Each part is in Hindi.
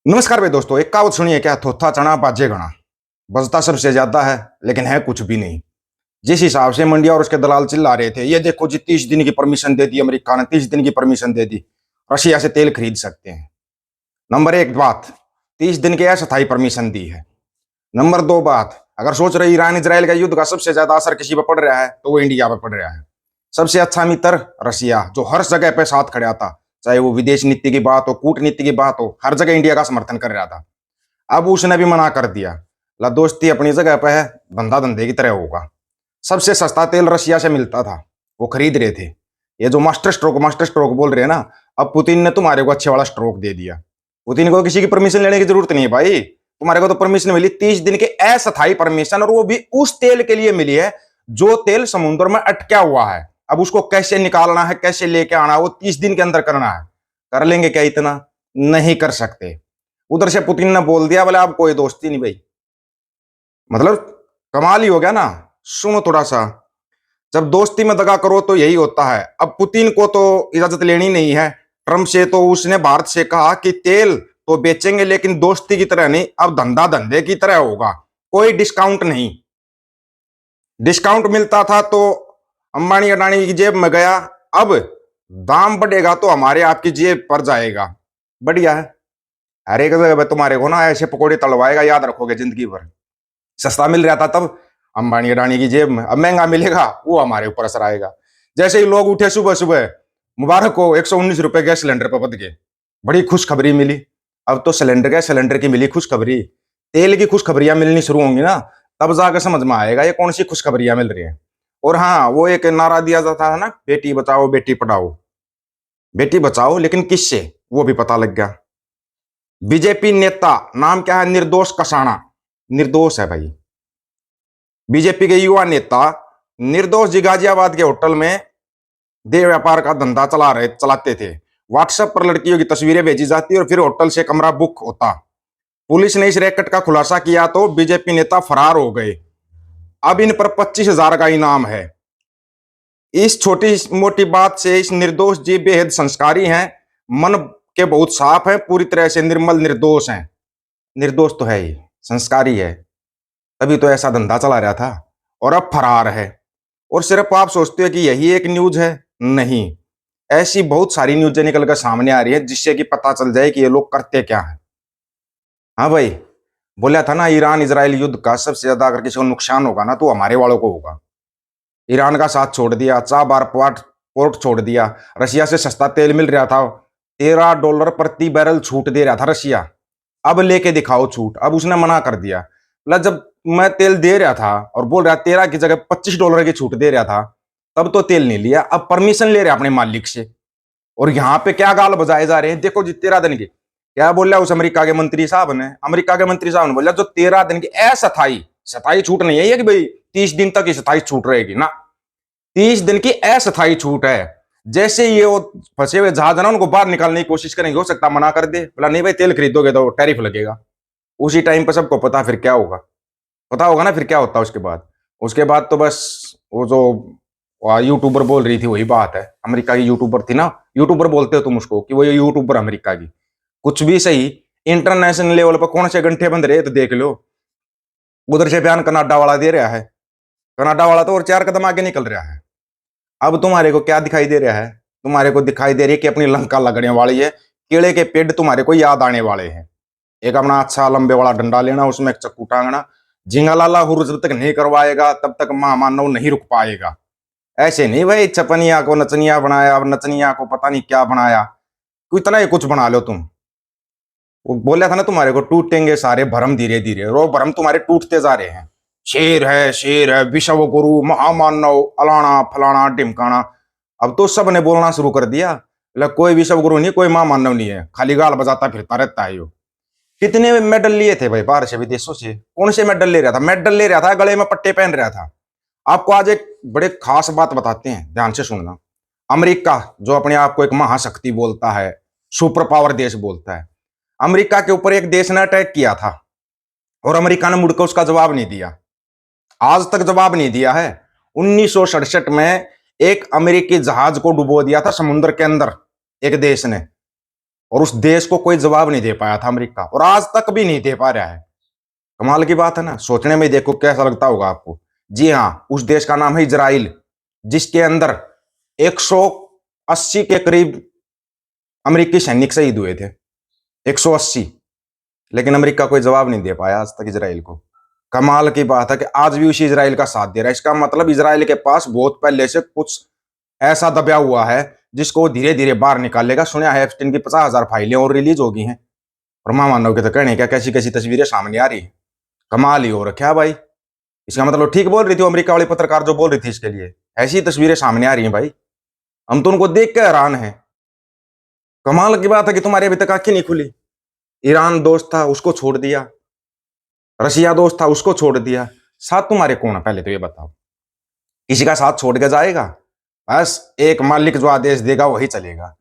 नमस्कार भाई दोस्तों, एक कहावत सुनिए क्या? थोथा चना बाजे गणा। बजता सबसे ज्यादा है लेकिन है कुछ भी नहीं। जिस हिसाब से मंडिया और उसके दलाल चिल्ला रहे थे, ये देखो जी 30 दिन की परमिशन दे दी अमेरिका ने, 30 दिन की परमिशन दे दी। रशिया से तेल खरीद सकते हैं। नंबर एक बात, 30 दिन की अस्थायी परमिशन दी है। नंबर दो बात, अगर सोच रहे ईरान इसराइल का युद्ध का सबसे ज्यादा असर किसी पर पड़ रहा है तो वो इंडिया पर पड़ रहा है। सबसे अच्छा मित्र रशिया, जो हर जगह पे साथ खड़ा था, चाहे वो विदेश नीति की बात हो, कूटनीति की बात हो, हर जगह इंडिया का समर्थन कर रहा था। अब उसने भी मना कर दिया। ला दोस्ती अपनी जगह पे है, धंधा धंधे की तरह होगा। सबसे सस्ता तेल रशिया से मिलता था, वो खरीद रहे थे। ये जो मास्टर स्ट्रोक बोल रहे हैं ना, अब पुतिन ने तुम्हारे को अच्छे वाला स्ट्रोक दे दिया। पुतिन को किसी की परमिशन लेने की जरूरत नहीं है भाई। तुम्हारे को तो परमिशन मिली 30 दिन के अस्थायी परमिशन, और वो भी उस तेल के लिए मिली है जो तेल समुद्र में अटका हुआ है। अब उसको कैसे निकालना है, कैसे लेके आना है, वो 30 दिन के अंदर करना है। कर लेंगे क्या इतना? नहीं कर सकते। उधर से पुतिन ने बोल दिया, बोले अब कोई दोस्ती नहीं भाई। मतलब कमाल ही हो गया ना। सुनो थोड़ा सा, जब दोस्ती में दगा करो तो यही होता है। अब पुतिन को तो इजाजत लेनी नहीं है ट्रंप से, तो उसने भारत से कहा कि तेल तो बेचेंगे लेकिन दोस्ती की तरह नहीं, अब धंधा धंधे की तरह होगा। कोई डिस्काउंट नहीं। डिस्काउंट मिलता था तो अंबानी अडानी की जेब में गया। अब दाम बढ़ेगा तो हमारे आपकी जेब पर जाएगा। बढ़िया है। हर एक जगह तुम्हारे को ना ऐसे पकौड़े तलवाएगा, याद रखोगे जिंदगी भर। सस्ता मिल रहा था तब अंबानी अडानी की जेब में, अब महंगा मिलेगा वो हमारे ऊपर असर आएगा। जैसे ही लोग उठे सुबह सुबह, मुबारक हो 119 रुपए गैस सिलेंडर पर बद गए, बड़ी खुशखबरी मिली। अब तो गैस सिलेंडर की मिली खुशखबरी, तेल की खुशखबरियां मिलनी शुरू होंगी ना, तब जाकर समझ में आएगा ये कौन सी खुशखबरियां मिल रही है। और हाँ, वो एक नारा दिया जाता है ना, बेटी बचाओ बेटी पढ़ाओ। बेटी बचाओ लेकिन किससे, वो भी पता लग गया। बीजेपी नेता नाम क्या है? निर्दोष कसाना। निर्दोष है भाई। बीजेपी के युवा नेता निर्दोष जी गाजियाबाद के होटल में देह व्यापार का धंधा चलाते थे। व्हाट्सएप पर लड़कियों की तस्वीरें भेजी जाती और फिर होटल से कमरा बुक होता। पुलिस ने इस रैकेट का खुलासा किया तो बीजेपी नेता फरार हो गए। अब इन पर 25,000 का इनाम है। इस छोटी मोटी बात से इस निर्दोष जी बेहद संस्कारी हैं, मन के बहुत साफ हैं, पूरी तरह से निर्मल निर्दोष हैं। निर्दोष तो है ही, संस्कारी है, तभी तो ऐसा धंधा चला रहा था और अब फरार है। और सिर्फ आप सोचते हो कि यही एक न्यूज है? नहीं, ऐसी बहुत सारी न्यूजें निकल कर सामने आ रही है जिससे कि पता चल जाए कि ये लोग करते क्या है। हाँ भाई, बोला था ना ईरान इजराइल युद्ध का सबसे ज्यादा अगर किसी को नुकसान होगा ना तो हमारे वालों को होगा। ईरान का साथ छोड़ दिया, 4 बार पोर्ट छोड़ दिया, रशिया से सस्ता तेल मिल रहा था, $13 प्रति बैरल छूट दे रहा था रशिया। अब लेके दिखाओ छूट। अब उसने मना कर दिया, बोला जब मैं तेल दे रहा था और बोल रहा 13 की जगह $25 की छूट दे रहा था, तब तो तेल नहीं लिया। अब परमिशन ले रहे अपने मालिक से। और यहाँ पे क्या गाल बजाए जा रहे हैं, देखो जी 13 दिन की क्या बोल रहा उस अमेरिका के मंत्री साहब ने। अमेरिका के मंत्री साहब ने बोला जो 13 दिन की अस्थायी सताई छूट नहीं है ये कि भाई 30 दिन तक स्थायी छूट रहेगी ना, 30 दिन की अस्थायी छूट है। जैसे ये वो फंसे हुए जहाज है ना, उनको बाहर निकालने की कोशिश करेंगे, हो सकता मना कर दे, बोला नहीं भाई तेल खरीदोगे तो टैरिफ लगेगा। उसी टाइम पर सबको पता फिर क्या होगा, पता होगा ना फिर क्या होता है उसके बाद। उसके बाद तो बस वो जो यूट्यूबर बोल रही थी वही बात है, अमेरिका की यूट्यूबर थी ना, यूट्यूबर बोलते हो तुम उसको कि वो यूट्यूबर अमेरिका की, कुछ भी सही। इंटरनेशनल लेवल पर कौन से गंठे बंद रहे तो देख लो। उधर से बयान कनाडा वाला दे रहा है, कनाडा वाला तो और 4 कदम आगे निकल रहा है। अब तुम्हारे को क्या दिखाई दे रहा है? तुम्हारे को दिखाई दे रही है कि अपनी लंका लगने वाली है, केले के पेड़ तुम्हारे को याद आने वाले हैं। एक अपना अच्छा लंबे वाला डंडा लेना, उसमें एक चक्कू टांगना, झिंगा लाला हुर जब तक नहीं करवाएगा तब तक महामानव नहीं रुक पाएगा। ऐसे नहीं भाई चपनिया को नचनिया बनाया, अब नचनिया को पता नहीं क्या बनाया, इतना ही कुछ बना लो तुम। वो बोला था ना तुम्हारे को टूटेंगे सारे भरम धीरे धीरे, रो भरम तुम्हारे टूटते जा रहे हैं। शेर है विश्व गुरु महामानव अलाना फलाना ढिमकाना। अब तो सब ने बोलना शुरू कर दिया, मतलब कोई विश्व गुरु नहीं, कोई महामानव नहीं है, खाली गाल बजाता फिरता रहता है यो। कितने मेडल लिए थे भाई बाहर से विदेशों से? कौन से मेडल ले रहा था? मेडल ले रहा था, गले में पट्टे पहन रहा था। आपको आज एक बड़े खास बात बताते हैं, ध्यान से सुनना। अमेरिका जो अपने आप को एक महाशक्ति बोलता है, सुपर पावर देश बोलता है, अमेरिका के ऊपर एक देश ने अटैक किया था और अमेरिका ने मुड़कर उसका जवाब नहीं दिया। आज तक जवाब नहीं दिया है। 1967 में एक अमेरिकी जहाज को डुबो दिया था समुद्र के अंदर एक देश ने। और उस देश को कोई जवाब नहीं दे पाया था अमेरिका, और आज तक भी नहीं दे पा रहा है। कमाल की बात है ना, सोचने में देखो कैसा लगता होगा आपको। जी हाँ, उस देश का नाम है इजराइल, जिसके अंदर 180 के करीब अमेरिकी सैनिक शहीद हुए थे, 180। लेकिन अमेरिका कोई जवाब नहीं दे पाया आज तक इजराइल को। कमाल की बात है कि आज भी उसी इजराइल का साथ दे रहा है। इसका मतलब इजराइल के पास बहुत पहले से कुछ ऐसा दबा हुआ है जिसको वो धीरे धीरे बाहर निकालेगा। सुना है एप्स्टीन की 50,000 फाइलें और रिलीज हो गई हैं, और मानव के तो कहने क्या कैसी कैसी तस्वीरें सामने आ रही है। कमाल ही हो रखा भाई। इसका मतलब ठीक बोल रही थी अमेरिका वाली पत्रकार जो बोल रही थी इसके लिए, ऐसी तस्वीरें सामने आ रही हैं भाई। हम तो उनको देख के हैरान हैं। कमाल की बात है कि तुम्हारी अभी तक आंखें नहीं खुली। ईरान दोस्त था उसको छोड़ दिया, रशिया दोस्त था उसको छोड़ दिया, साथ तुम्हारे कौन है पहले तो ये बताओ। किसी का साथ छोड़ के जाएगा? बस एक मालिक जो आदेश देगा वही चलेगा।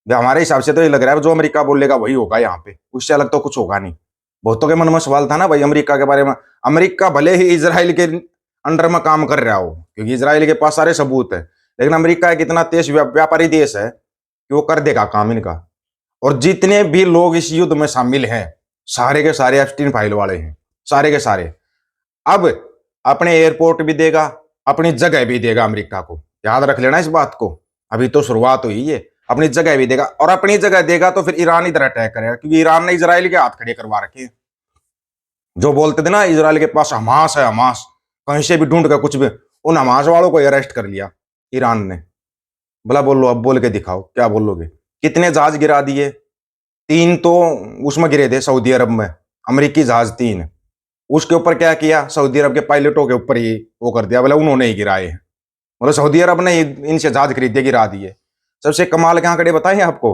हमारे हिसाब से तो ये लग रहा है जो अमेरिका बोलेगा वही होगा यहाँ पे, उससे अलग तो कुछ होगा नहीं। बहुतों के मन में सवाल था ना भाई अमेरिका के बारे में। अमेरिका भले ही इजराइल के अंडर में काम कर रहा हो, क्योंकि इजराइल के पास सारे सबूत है, लेकिन अमेरिका एक इतना तेज व्यापारी देश है कि वो कर देगा काम इनका। और जितने भी लोग इस युद्ध में शामिल हैं सारे के सारे एप्स्टीन फाइल वाले हैं, सारे के सारे। अब अपने एयरपोर्ट भी देगा, अपनी जगह भी देगा अमेरिका को, याद रख लेना इस बात को। अभी तो शुरुआत हुई है। अपनी जगह भी देगा, और अपनी जगह देगा तो फिर ईरान इधर अटैक करेगा, क्योंकि ईरान ने इजराइल के हाथ खड़े करवा रखे हैं। जो बोलते थे ना इजराइल के पास हमास है, हमास कहीं से भी ढूंढ कर कुछ भी, उन हमास वालों को अरेस्ट कर लिया ईरान ने। बोला बोलो, अब बोल के दिखाओ क्या बोलोगे। कितने जहाज गिरा दिए? 3 तो उसमें गिरे थे सऊदी अरब में, अमेरिकी जहाज 3। उसके ऊपर क्या किया? सऊदी अरब के पायलटों के ऊपर ही वो कर दिया, बोला उन्होंने ही गिराए हैं। मतलब सऊदी अरब ने इनसे जहाज खरीदे गिरा दिए। सबसे कमाल के आंकड़े बताएं आपको,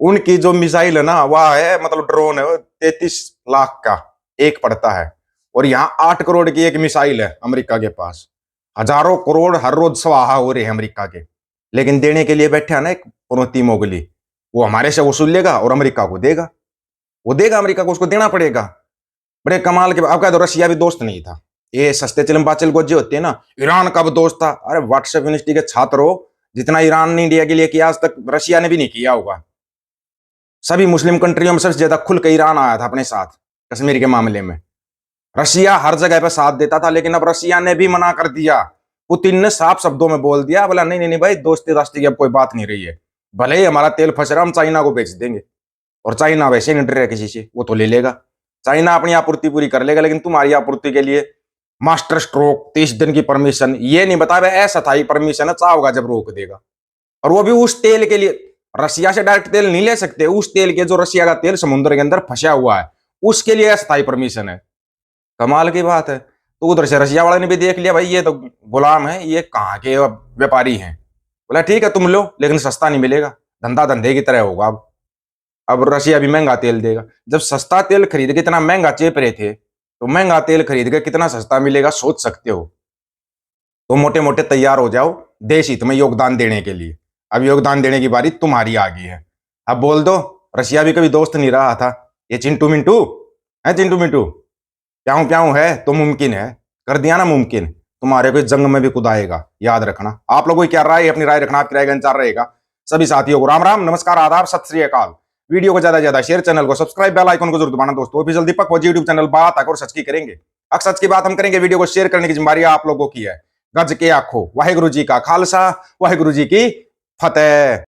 उनकी जो मिसाइल है ना वह है, मतलब ड्रोन है, 33 लाख का एक पड़ता है, और यहाँ 8 करोड़ की एक मिसाइल है अमेरिका के पास। हजारों करोड़ हर रोज स्वाहा हो रहे हैं अमेरिका के, लेकिन देने के लिए बैठे है ना एक पनौती मोगली, वो हमारे से वसूल लेगा और अमेरिका को देगा। वो देगा अमेरिका को, उसको देना पड़ेगा। बड़े कमाल के। अब कह दो रशिया भी दोस्त नहीं था, ये सस्ते चिलम बाचल गोजे होते हैं ना। ईरान कब दोस्त था? अरे व्हाट्सएप यूनिवर्सिटी के छात्र हो, जितना ईरान ने इंडिया के लिए किया आज तक रशिया ने भी नहीं किया होगा। सभी मुस्लिम कंट्रियों में सबसे ज्यादा खुल के ईरान आया था अपने साथ कश्मीर के मामले में। रशिया हर जगह पर साथ देता था, लेकिन अब रशिया ने भी मना कर दिया। पुतिन ने साफ शब्दों में बोल दिया, बोला नहीं नहीं नहीं भाई, दोस्ती दास्ती की अब कोई बात नहीं रही है। भले ही हमारा तेल फंस रहा, हम चाइना को बेच देंगे, और चाइना वैसे नहीं डर रहा किसी से, वो तो ले लेगा। चाइना अपनी आपूर्ति पूरी कर लेगा, लेकिन तुम्हारी आपूर्ति के लिए मास्टर स्ट्रोक, 30 दिन की परमिशन, ये नहीं बता रहे अस्थायी परमिशन है, चाहोगा जब रोक देगा। और वो भी उस तेल के लिए, रशिया से डायरेक्ट तेल नहीं ले सकते, उस तेल के जो रशिया का तेल समुद्र के अंदर फंसा हुआ है उसके लिए अस्थायी परमिशन है। कमाल की बात है। तो उधर से रशिया वाले ने भी देख लिया भाई ये तो गुलाम है, ये कहाँ के व्यापारी हैं। बोला ठीक है तुम लो, लेकिन सस्ता नहीं मिलेगा, धंधा धंधे की तरह होगा। अब रशिया भी महंगा तेल देगा। जब सस्ता तेल खरीद के इतना महंगा चेप रहे थे, तो महंगा तेल खरीद के कितना सस्ता मिलेगा सोच सकते हो। तो मोटे मोटे तैयार हो जाओ देश हित में योगदान देने के लिए। अब योगदान देने की बारी तुम्हारी आ गई है। अब बोल दो रशिया भी कभी दोस्त नहीं रहा था, ये चिंटू मिंटू है, चिंटू मिंटू प्याऊ प्याऊ है तो मुमकिन है, कर दिया ना मुमकिन, तुम्हारे को जंग में भी कुदाएगा। याद रखना। आप लोगों की क्या राय, अपनी राय रखना, आपकी राय का इंतजार रहेगा। सभी साथियों को राम राम, नमस्कार, आदाब, सत श्री अकाल। वीडियो को ज्यादा से ज्यादा शेयर, चैनल को सब्सक्राइब, बेल आइकन को जरूर दबाना दोस्तों। ऑफिशियल दीपक फौजी यूट्यूब चैनल बात और सच की करेंगे, अक्सर सच की बात हम करेंगे। वीडियो को शेयर करने की जिम्मेदारी आप लोगों की है। गज के आखो वाहिगुरु जी का खालसा, वाहिगुरु जी की फतेह।